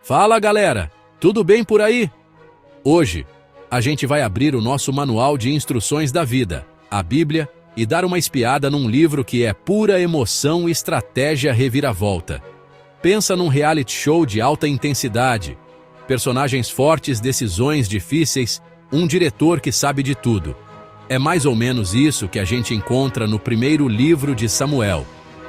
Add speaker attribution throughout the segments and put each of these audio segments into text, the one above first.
Speaker 1: Fala galera, tudo bem por aí? Hoje, a gente vai abrir o nosso manual de instruções da vida, a Bíblia, e dar uma espiada num livro que é pura emoção e estratégia reviravolta. Pensa num reality show de alta intensidade, personagens fortes, decisões difíceis, um diretor que sabe de tudo. É mais ou menos isso que a gente encontra no primeiro livro de Samuel.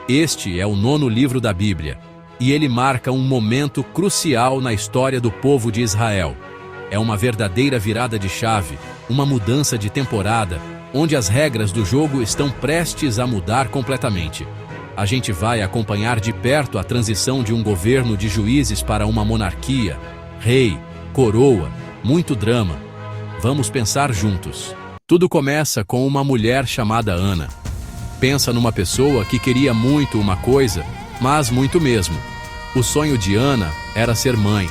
Speaker 1: Este é o 9º livro da Bíblia, e ele marca um momento crucial na história do povo de Israel. É uma verdadeira virada de chave, uma mudança de temporada, onde as regras do jogo estão prestes a mudar completamente. A gente vai acompanhar de perto a transição de um governo de juízes para uma monarquia, rei, coroa, muito drama. Vamos pensar juntos. Tudo começa com uma mulher chamada Ana. Pensa numa pessoa que queria muito uma coisa, mas muito mesmo. O sonho de Ana era ser mãe.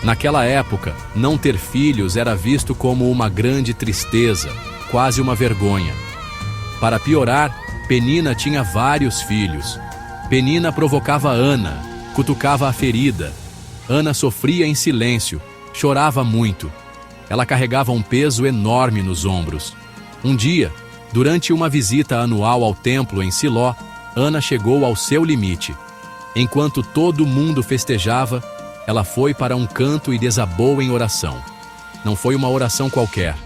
Speaker 1: Naquela época, não ter filhos era visto como uma grande tristeza, quase uma vergonha. Para piorar, Penina tinha vários filhos. Penina provocava Ana, cutucava a ferida. Ana sofria em silêncio, chorava muito. Ela carregava um peso enorme nos ombros. Um dia, durante uma visita anual ao templo em Siló, Ana chegou ao seu limite. Enquanto todo mundo festejava, ela foi para um canto e desabou em oração. Não foi uma oração qualquer.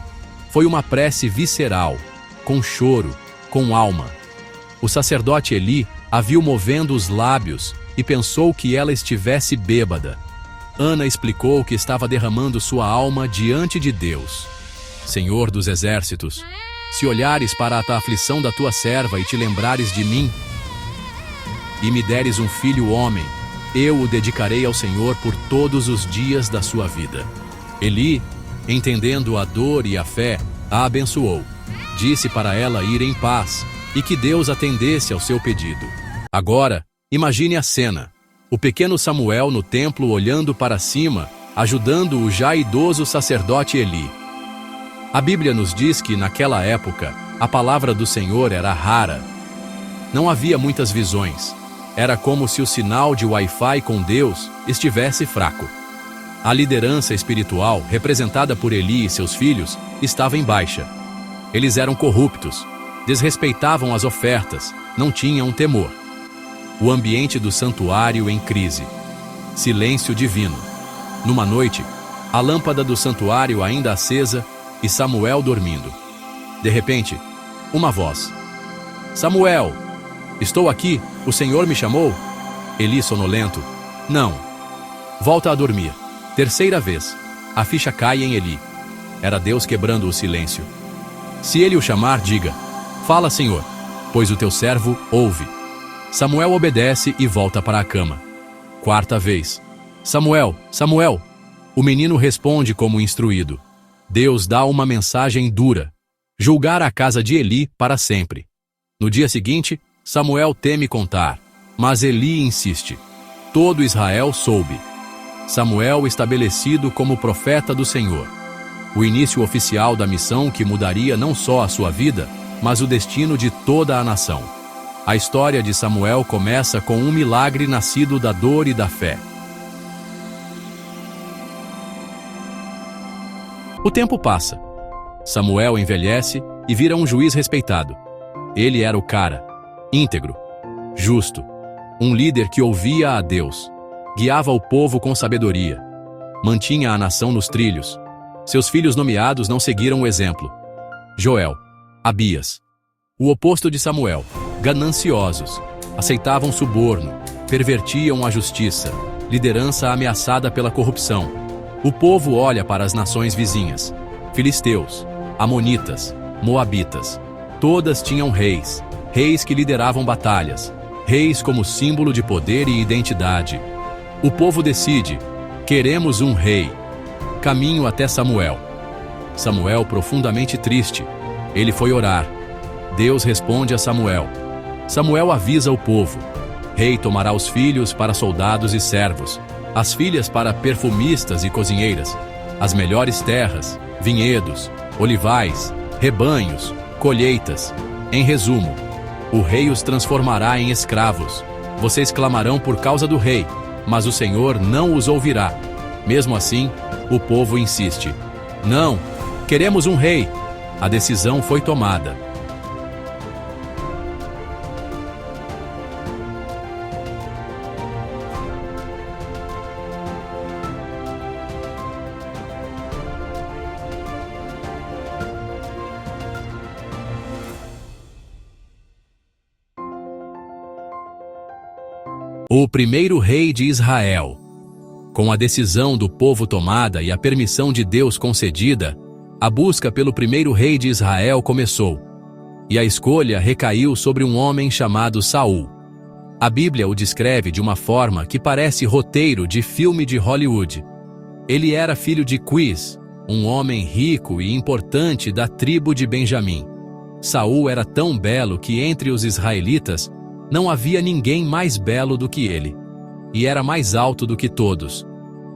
Speaker 1: Foi uma prece visceral, com choro, com alma. O sacerdote Eli a viu movendo os lábios e pensou que ela estivesse bêbada. Ana explicou que estava derramando sua alma diante de Deus. Senhor dos exércitos, se olhares para a aflição da tua serva e te lembrares de mim, e me deres um filho homem, eu o dedicarei ao Senhor por todos os dias da sua vida. Eli, entendendo a dor e a fé, a abençoou. Disse para ela ir em paz e que Deus atendesse ao seu pedido. Agora, imagine a cena. O pequeno Samuel no templo olhando para cima, ajudando o já idoso sacerdote Eli. A Bíblia nos diz que, naquela época, a palavra do Senhor era rara. Não havia muitas visões. Era como se o sinal de Wi-Fi com Deus estivesse fraco. A liderança espiritual, representada por Eli e seus filhos, estava em baixa. Eles eram corruptos, desrespeitavam as ofertas, não tinham temor. O ambiente do santuário em crise. Silêncio divino. Numa noite, a lâmpada do santuário ainda acesa e Samuel dormindo. De repente, uma voz. Samuel! Estou aqui, o Senhor me chamou? Eli sonolento. Não. Volta a dormir. Terceira vez. A ficha cai em Eli. Era Deus quebrando o silêncio. Se ele o chamar, diga: Fala, Senhor, pois o teu servo ouve. Samuel obedece e volta para a cama. Quarta vez. Samuel, Samuel! O menino responde como instruído. Deus dá uma mensagem dura. Julgar a casa de Eli para sempre. No dia seguinte, Samuel teme contar, mas Eli insiste. Todo Israel soube. Samuel estabelecido como profeta do Senhor. O início oficial da missão que mudaria não só a sua vida, mas o destino de toda a nação. A história de Samuel começa com um milagre nascido da dor e da fé. O tempo passa. Samuel envelhece e vira um juiz respeitado. Ele era o cara. Íntegro, justo, um líder que ouvia a Deus, guiava o povo com sabedoria, mantinha a nação nos trilhos. Seus filhos nomeados não seguiram o exemplo. Joel, Abias, o oposto de Samuel, gananciosos, aceitavam suborno, pervertiam a justiça, liderança ameaçada pela corrupção. O povo olha para as nações vizinhas, filisteus, amonitas, moabitas, todas tinham reis. Reis que lideravam batalhas, reis como símbolo de poder e identidade. O povo decide: queremos um rei. Caminho até Samuel. Samuel profundamente triste. Ele foi orar. Deus responde a Samuel. Samuel avisa o povo: rei tomará os filhos para soldados e servos, as filhas para perfumistas e cozinheiras, as melhores terras, vinhedos, olivais, rebanhos, colheitas. Em resumo, o rei os transformará em escravos. Vocês clamarão por causa do rei, mas o Senhor não os ouvirá. Mesmo assim, o povo insiste. Não, queremos um rei. A decisão foi tomada. O primeiro rei de Israel. Com a decisão do povo tomada e a permissão de Deus concedida, a busca pelo primeiro rei de Israel começou. E a escolha recaiu sobre um homem chamado Saul. A Bíblia o descreve de uma forma que parece roteiro de filme de Hollywood. Ele era filho de Quis, um homem rico e importante da tribo de Benjamim. Saul era tão belo que entre os israelitas não havia ninguém mais belo do que ele. E era mais alto do que todos,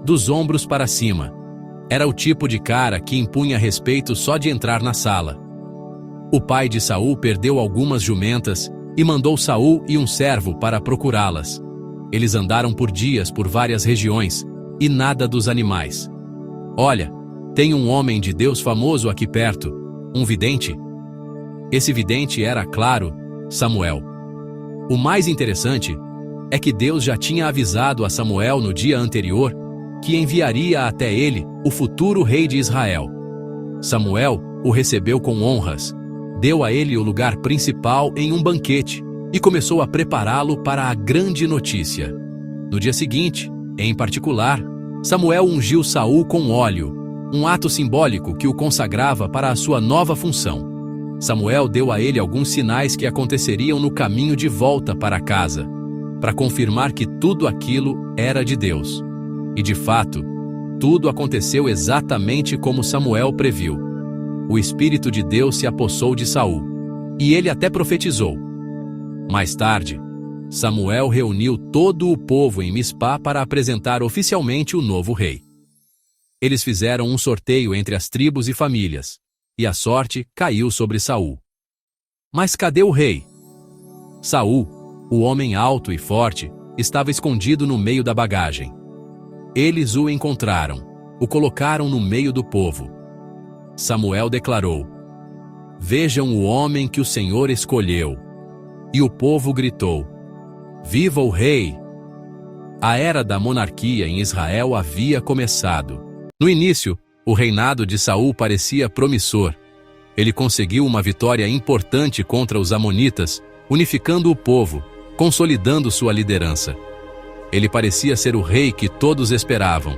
Speaker 1: dos ombros para cima. Era o tipo de cara que impunha respeito só de entrar na sala. O pai de Saul perdeu algumas jumentas e mandou Saul e um servo para procurá-las. Eles andaram por dias por várias regiões e nada dos animais. Olha, tem um homem de Deus famoso aqui perto, um vidente. Esse vidente era, claro, Samuel. O mais interessante é que Deus já tinha avisado a Samuel no dia anterior que enviaria até ele o futuro rei de Israel. Samuel o recebeu com honras, deu a ele o lugar principal em um banquete e começou a prepará-lo para a grande notícia. No dia seguinte, em particular, Samuel ungiu Saul com óleo, um ato simbólico que o consagrava para a sua nova função. Samuel deu a ele alguns sinais que aconteceriam no caminho de volta para casa, para confirmar que tudo aquilo era de Deus. E de fato, tudo aconteceu exatamente como Samuel previu. O Espírito de Deus se apossou de Saul, e ele até profetizou. Mais tarde, Samuel reuniu todo o povo em Mispá para apresentar oficialmente o novo rei. Eles fizeram um sorteio entre as tribos e famílias, e a sorte caiu sobre Saul. Mas cadê o rei? Saul, o homem alto e forte, estava escondido no meio da bagagem. Eles o encontraram, o colocaram no meio do povo. Samuel declarou: Vejam o homem que o Senhor escolheu. E o povo gritou: Viva o rei! A era da monarquia em Israel havia começado. No início, o reinado de Saul parecia promissor. Ele conseguiu uma vitória importante contra os amonitas, unificando o povo, consolidando sua liderança. Ele parecia ser o rei que todos esperavam.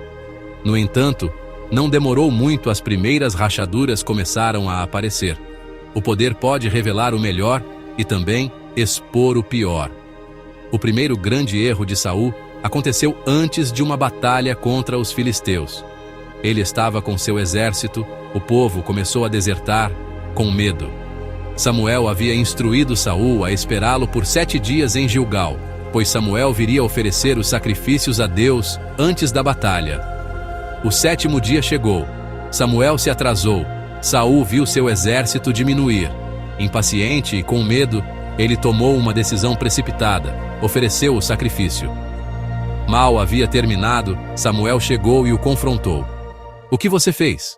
Speaker 1: No entanto, não demorou muito, as primeiras rachaduras começaram a aparecer. O poder pode revelar o melhor e também expor o pior. O primeiro grande erro de Saul aconteceu antes de uma batalha contra os filisteus. Ele estava com seu exército, o povo começou a desertar, com medo. Samuel havia instruído Saul a esperá-lo por 7 dias em Gilgal, pois Samuel viria oferecer os sacrifícios a Deus antes da batalha. O 7º dia chegou. Samuel se atrasou. Saul viu seu exército diminuir. Impaciente e com medo, ele tomou uma decisão precipitada, ofereceu o sacrifício. Mal havia terminado, Samuel chegou e o confrontou. O que você fez?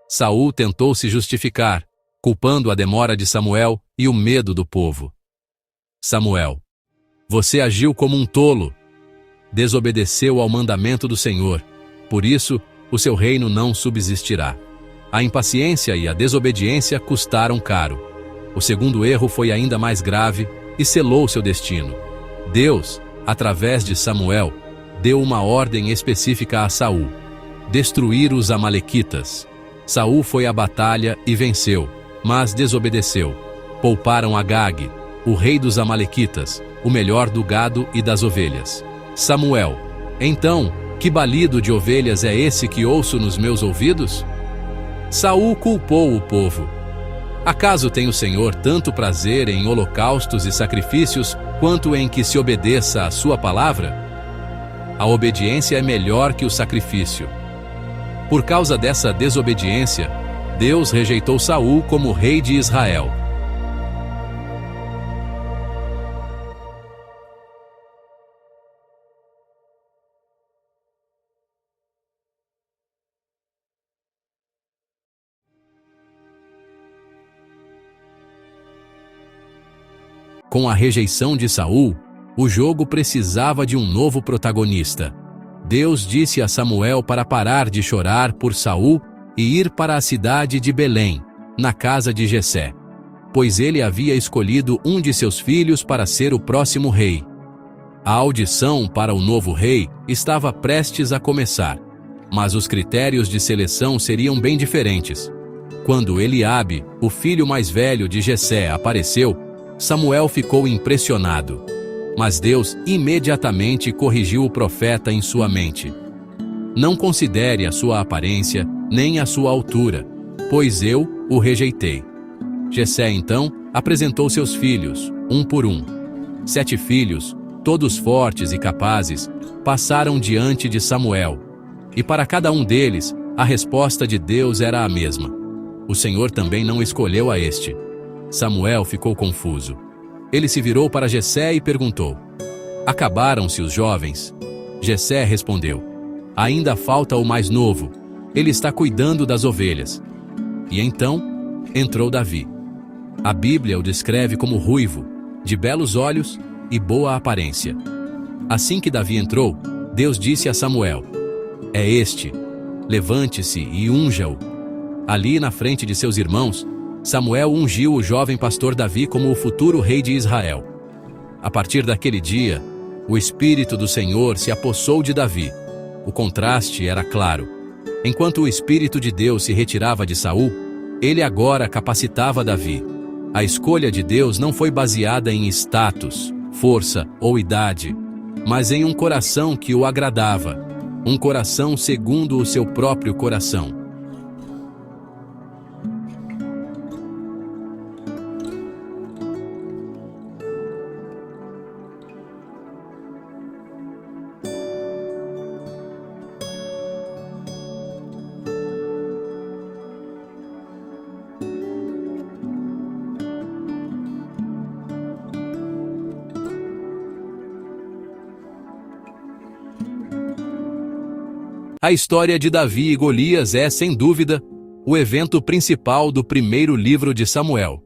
Speaker 1: Saul tentou se justificar, culpando a demora de Samuel e o medo do povo. Samuel: Você agiu como um tolo. Desobedeceu ao mandamento do Senhor. Por isso, o seu reino não subsistirá. A impaciência e a desobediência custaram caro. O segundo erro foi ainda mais grave e selou seu destino. Deus, através de Samuel, deu uma ordem específica a Saul: destruir os amalequitas. Saul foi à batalha e venceu, mas desobedeceu. Pouparam Agag, o rei dos amalequitas, o melhor do gado e das ovelhas. Samuel: Então, que balido de ovelhas é esse que ouço nos meus ouvidos? Saul culpou o povo. Acaso tem o Senhor tanto prazer em holocaustos e sacrifícios, quanto em que se obedeça à sua palavra? A obediência é melhor que o sacrifício. Por causa dessa desobediência, Deus rejeitou Saul como rei de Israel. Com a rejeição de Saul, o jogo precisava de um novo protagonista. Deus disse a Samuel para parar de chorar por Saul e ir para a cidade de Belém, na casa de Jessé, pois ele havia escolhido um de seus filhos para ser o próximo rei. A audição para o novo rei estava prestes a começar, mas os critérios de seleção seriam bem diferentes. Quando Eliabe, o filho mais velho de Jessé, apareceu, Samuel ficou impressionado. Mas Deus imediatamente corrigiu o profeta em sua mente. Não considere a sua aparência, nem a sua altura, pois eu o rejeitei. Jessé então apresentou seus filhos, um por um. 7 filhos, todos fortes e capazes, passaram diante de Samuel. E para cada um deles, a resposta de Deus era a mesma. O Senhor também não escolheu a este. Samuel ficou confuso. Ele se virou para Jessé e perguntou: acabaram-se os jovens? Jessé respondeu: ainda falta o mais novo. Ele está cuidando das ovelhas. E então entrou Davi. A Bíblia o descreve como ruivo, de belos olhos e boa aparência. Assim que Davi entrou, Deus disse a Samuel: é este, levante-se e unja-o. Ali na frente de seus irmãos, Samuel ungiu o jovem pastor Davi como o futuro rei de Israel. A partir daquele dia, o Espírito do Senhor se apossou de Davi. O contraste era claro. Enquanto o Espírito de Deus se retirava de Saul, ele agora capacitava Davi. A escolha de Deus não foi baseada em status, força ou idade, mas em um coração que o agradava, um coração segundo o seu próprio coração. A história de Davi e Golias é, sem dúvida, o evento principal do primeiro livro de Samuel.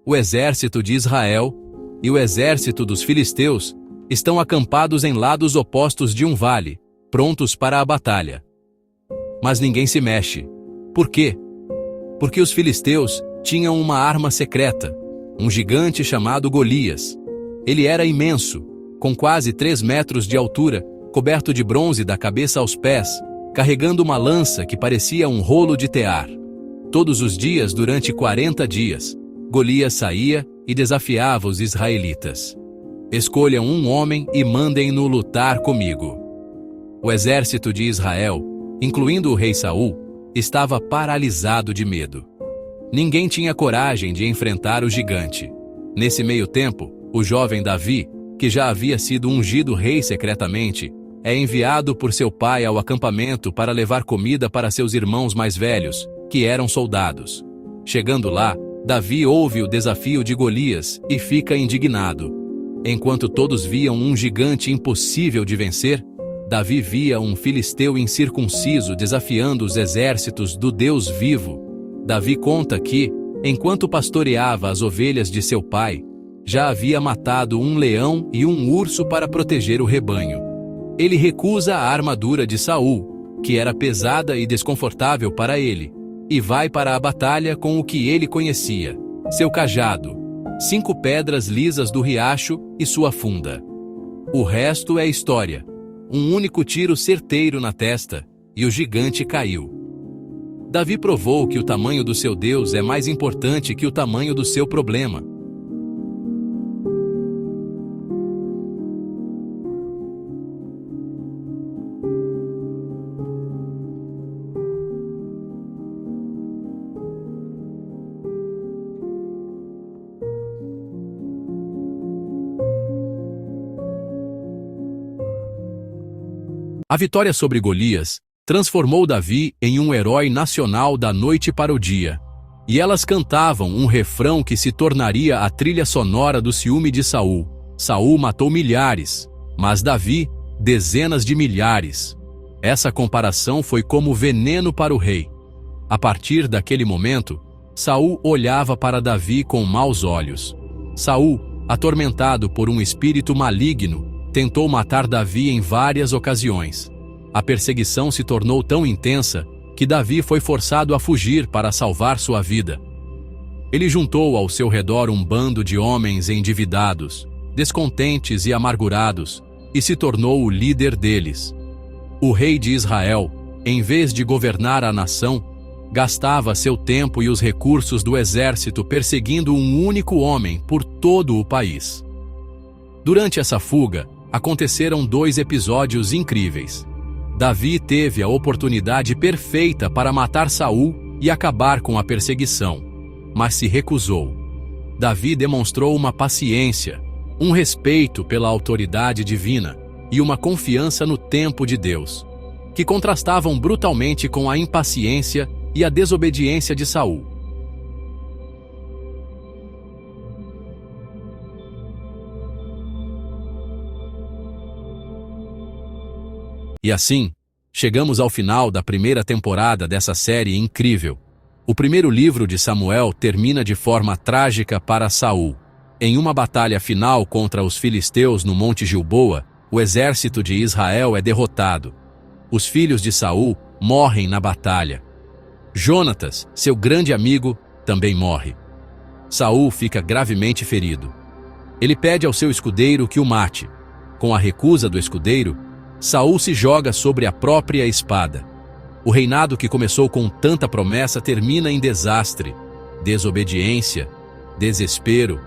Speaker 1: O exército de Israel e o exército dos filisteus estão acampados em lados opostos de um vale, prontos para a batalha. Mas ninguém se mexe. Por quê? Porque os filisteus tinham uma arma secreta, um gigante chamado Golias. Ele era imenso, com quase 3 metros de altura, coberto de bronze da cabeça aos pés, carregando uma lança que parecia um rolo de tear. Todos os dias, durante 40 dias, Golias saía e desafiava os israelitas. Escolham um homem e mandem-no lutar comigo. O exército de Israel, incluindo o rei Saul, estava paralisado de medo. Ninguém tinha coragem de enfrentar o gigante. Nesse meio tempo, o jovem Davi, que já havia sido ungido rei secretamente, é enviado por seu pai ao acampamento para levar comida para seus irmãos mais velhos, que eram soldados. Chegando lá, Davi ouve o desafio de Golias e fica indignado. Enquanto todos viam um gigante impossível de vencer, Davi via um filisteu incircunciso desafiando os exércitos do Deus vivo. Davi conta que, enquanto pastoreava as ovelhas de seu pai, já havia matado um leão e um urso para proteger o rebanho. Ele recusa a armadura de Saul, que era pesada e desconfortável para ele, e vai para a batalha com o que ele conhecia, seu cajado, 5 pedras lisas do riacho e sua funda. O resto é história. Um único tiro certeiro na testa, e o gigante caiu. Davi provou que o tamanho do seu Deus é mais importante que o tamanho do seu problema. A vitória sobre Golias transformou Davi em um herói nacional da noite para o dia. E elas cantavam um refrão que se tornaria a trilha sonora do ciúme de Saul. Saul matou milhares, mas Davi, dezenas de milhares. Essa comparação foi como veneno para o rei. A partir daquele momento, Saul olhava para Davi com maus olhos. Saul, atormentado por um espírito maligno, tentou matar Davi em várias ocasiões. A perseguição se tornou tão intensa que Davi foi forçado a fugir para salvar sua vida. Ele juntou ao seu redor um bando de homens endividados, descontentes e amargurados, e se tornou o líder deles. O rei de Israel, em vez de governar a nação, gastava seu tempo e os recursos do exército perseguindo um único homem por todo o país. Durante essa fuga, aconteceram 2 episódios incríveis. Davi teve a oportunidade perfeita para matar Saul e acabar com a perseguição, mas se recusou. Davi demonstrou uma paciência, um respeito pela autoridade divina e uma confiança no tempo de Deus, que contrastavam brutalmente com a impaciência e a desobediência de Saul. E assim, chegamos ao final da primeira temporada dessa série incrível. O primeiro livro de Samuel termina de forma trágica para Saul. Em uma batalha final contra os filisteus no Monte Gilboa, o exército de Israel é derrotado. Os filhos de Saul morrem na batalha. Jonatas, seu grande amigo, também morre. Saul fica gravemente ferido. Ele pede ao seu escudeiro que o mate. Com a recusa do escudeiro, Saul se joga sobre a própria espada. O reinado que começou com tanta promessa termina em desastre, desobediência, desespero.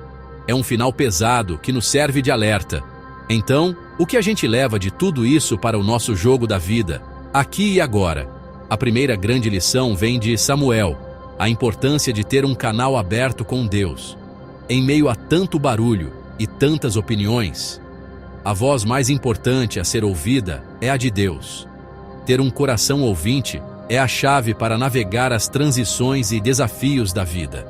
Speaker 1: É um final pesado que nos serve de alerta. Então, o que a gente leva de tudo isso para o nosso jogo da vida, aqui e agora? A primeira grande lição vem de Samuel, a importância de ter um canal aberto com Deus. Em meio a tanto barulho e tantas opiniões, a voz mais importante a ser ouvida é a de Deus. Ter um coração ouvinte é a chave para navegar as transições e desafios da vida.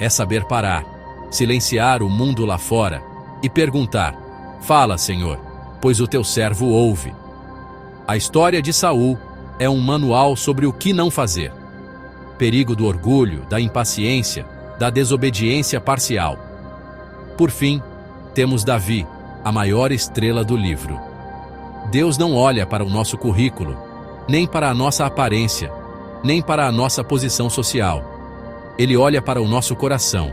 Speaker 1: É saber parar, silenciar o mundo lá fora e perguntar: "Fala, Senhor, pois o teu servo ouve." A história de Saul é um manual sobre o que não fazer. Perigo do orgulho, da impaciência, da desobediência parcial. Por fim, temos Davi, a maior estrela do livro. Deus não olha para o nosso currículo, nem para a nossa aparência, nem para a nossa posição social. Ele olha para o nosso coração.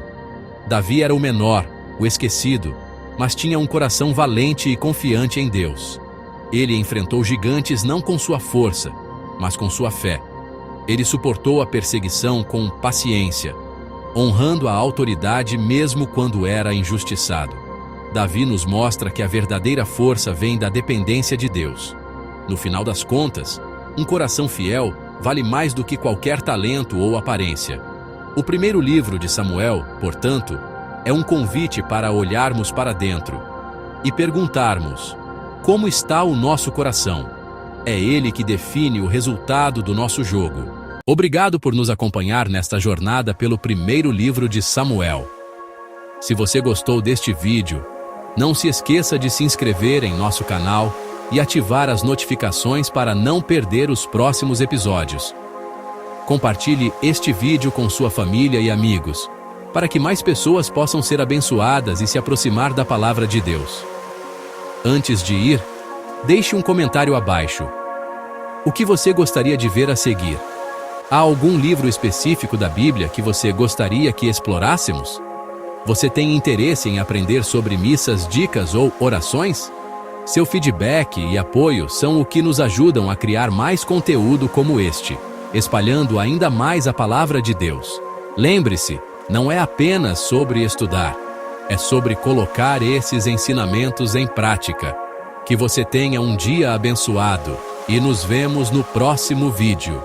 Speaker 1: Davi era o menor, o esquecido, mas tinha um coração valente e confiante em Deus. Ele enfrentou gigantes não com sua força, mas com sua fé. Ele suportou a perseguição com paciência, honrando a autoridade mesmo quando era injustiçado. Davi nos mostra que a verdadeira força vem da dependência de Deus. No final das contas, um coração fiel vale mais do que qualquer talento ou aparência. O primeiro livro de Samuel, portanto, é um convite para olharmos para dentro e perguntarmos: como está o nosso coração? É ele que define o resultado do nosso jogo. Obrigado por nos acompanhar nesta jornada pelo primeiro livro de Samuel. Se você gostou deste vídeo, não se esqueça de se inscrever em nosso canal e ativar as notificações para não perder os próximos episódios. Compartilhe este vídeo com sua família e amigos, para que mais pessoas possam ser abençoadas e se aproximar da palavra de Deus. Antes de ir, deixe um comentário abaixo. O que você gostaria de ver a seguir? Há algum livro específico da Bíblia que você gostaria que explorássemos? Você tem interesse em aprender sobre missas, dicas ou orações? Seu feedback e apoio são o que nos ajudam a criar mais conteúdo como este, espalhando ainda mais a palavra de Deus. Lembre-se, não é apenas sobre estudar, é sobre colocar esses ensinamentos em prática. Que você tenha um dia abençoado e nos vemos no próximo vídeo.